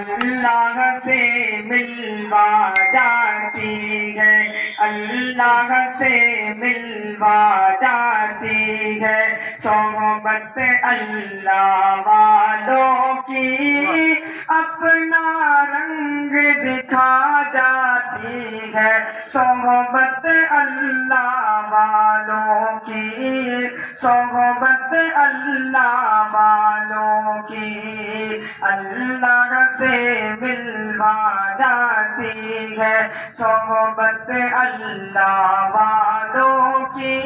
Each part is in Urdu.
اللہ سے ملوا جاتی ہے، اللہ سے ملوا جاتی ہے، صحبت اللہ والوں کی اپنا رنگ دکھا جاتی ہے، صحبت اللہ والوں کی، صحبت اللہ والوں کی اللہ سے ملوا جاتی ہے، صحبت اللہ والوں کی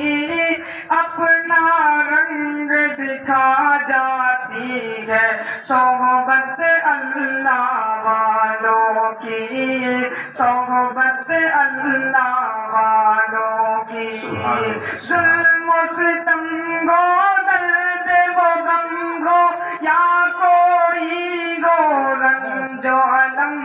اپنا رنگ دکھا جاتی ہے، صحبت اللہ والوں کی، صحبت اللہ والوں کی ظلم و ستم گو درد و غم گو یا کوئی گو رنج و الم،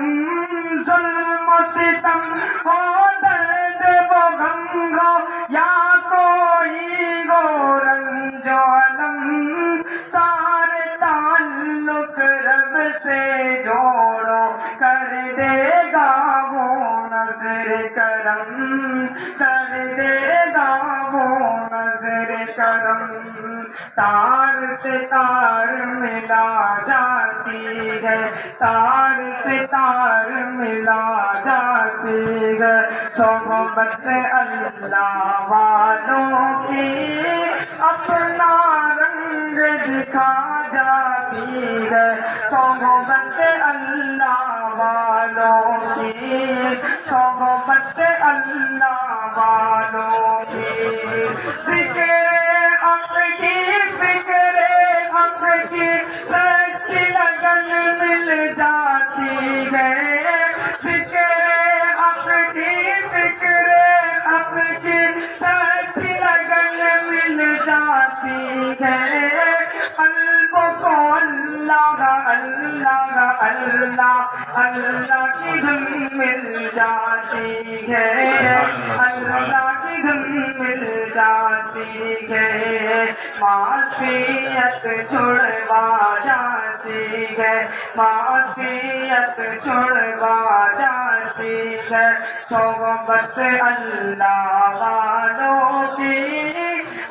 ظلم و ستم گو درد و غم گو یا کوئی گو رنج و الم، سارے تعلق رب سے جوڑو کر دے گا وہ نظر کرم، کر دے گا وہ نظر کرم، تار سے تار ملا جاتی ہے، تار سے تار ملا جاتی ہے، صحبت اللہ والوں کی اپنا رنگ دکھا جاتی ہے، صحبت اللہ والوں کی، صحبت اللہ والوں کی ذکر حق کی فکر حق کی سچی لگن مل جاتی ہے، ذکر حق کی فکر حق کی سچی لگن مل جاتی ہے، قلب کو اللہ اللہ اللہ اللہ کی دھن مل جاتی ہے، اللہ کی دھن مل جاتی ہے، معصیت چھڑوا جاتی ہے، معصیت چھڑوا جاتی ہے، صحبت اللہ والوں کی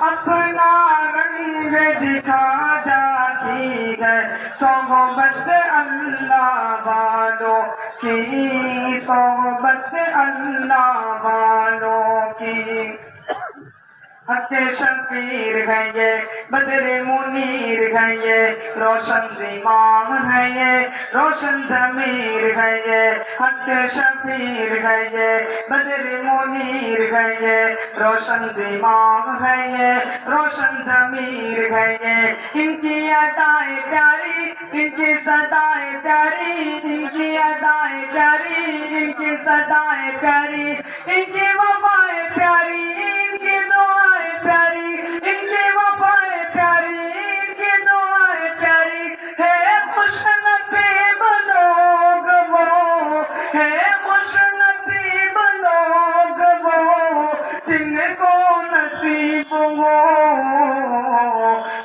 اپنا رنگ دکھا جاتی ہے، صحبت اللہ والوں کی، صحبت اللہ والوں کی حق شفیر ہے یہ، بدر منیر ہے یہ، روشن دماغ ہے یہ، روشن ضمیر ہے یہ، حق شفیر ہے یہ، بدر منیر ہے یہ، روشن دماغ ہے یہ، روشن ضمیر ہے یہ، ان کی ادائیں پیاری، ان کی صدائیں پیاری، ان کی ادائیں پیاری، ان کی صدائیں پیاری، ان کی وفائیں پیاری، ان کی دعائیں پیاری، ان کی وفائیں پیاری، ان کی دعائیں پیاری، ہے خوش نصیب لوگ وہ، ہے خوش نصیب لوگ وہ جن کو نصیب ہو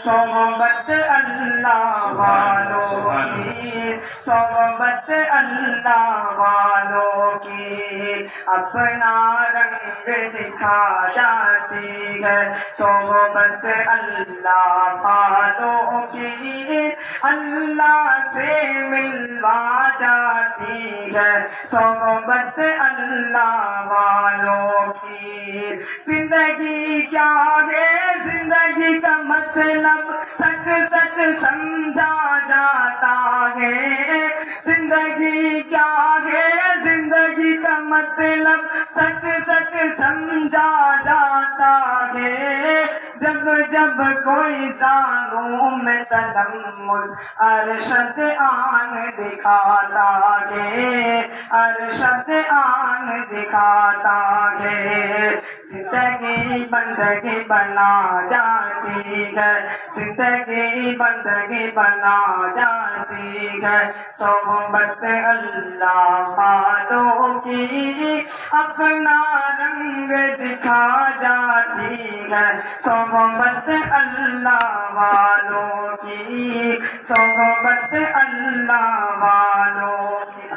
صحبت اللہ والوں کی، صحبت اللہ والوں کی اپنا رنگ دکھا جاتی ہے، صحبت اللہ والوں کی اللہ سے ملوا جاتی ہے، صحبت اللہ والوں کی زندگی کیا ہے، زندگی کا مطلب سچ سچ سمجھا جاتا ہے، زندگی کیا ہے، زندگی کا مطلب سچ سچ سمجھا جاتا ہے، جب جب کوئی زانوں میں تلمس ارشد آن دکھاتا ہے، ارشد آن دکھاتا ہے، زندگی بندگی بنا جاتی ہے، زندگی بندگی بنا جاتی ہے، صحبت اللہ والوں کی اپنا رنگ دکھا جاتی ہے، صحبت صحبت اللہ والوں کی، صحبت اللہ والوں کی.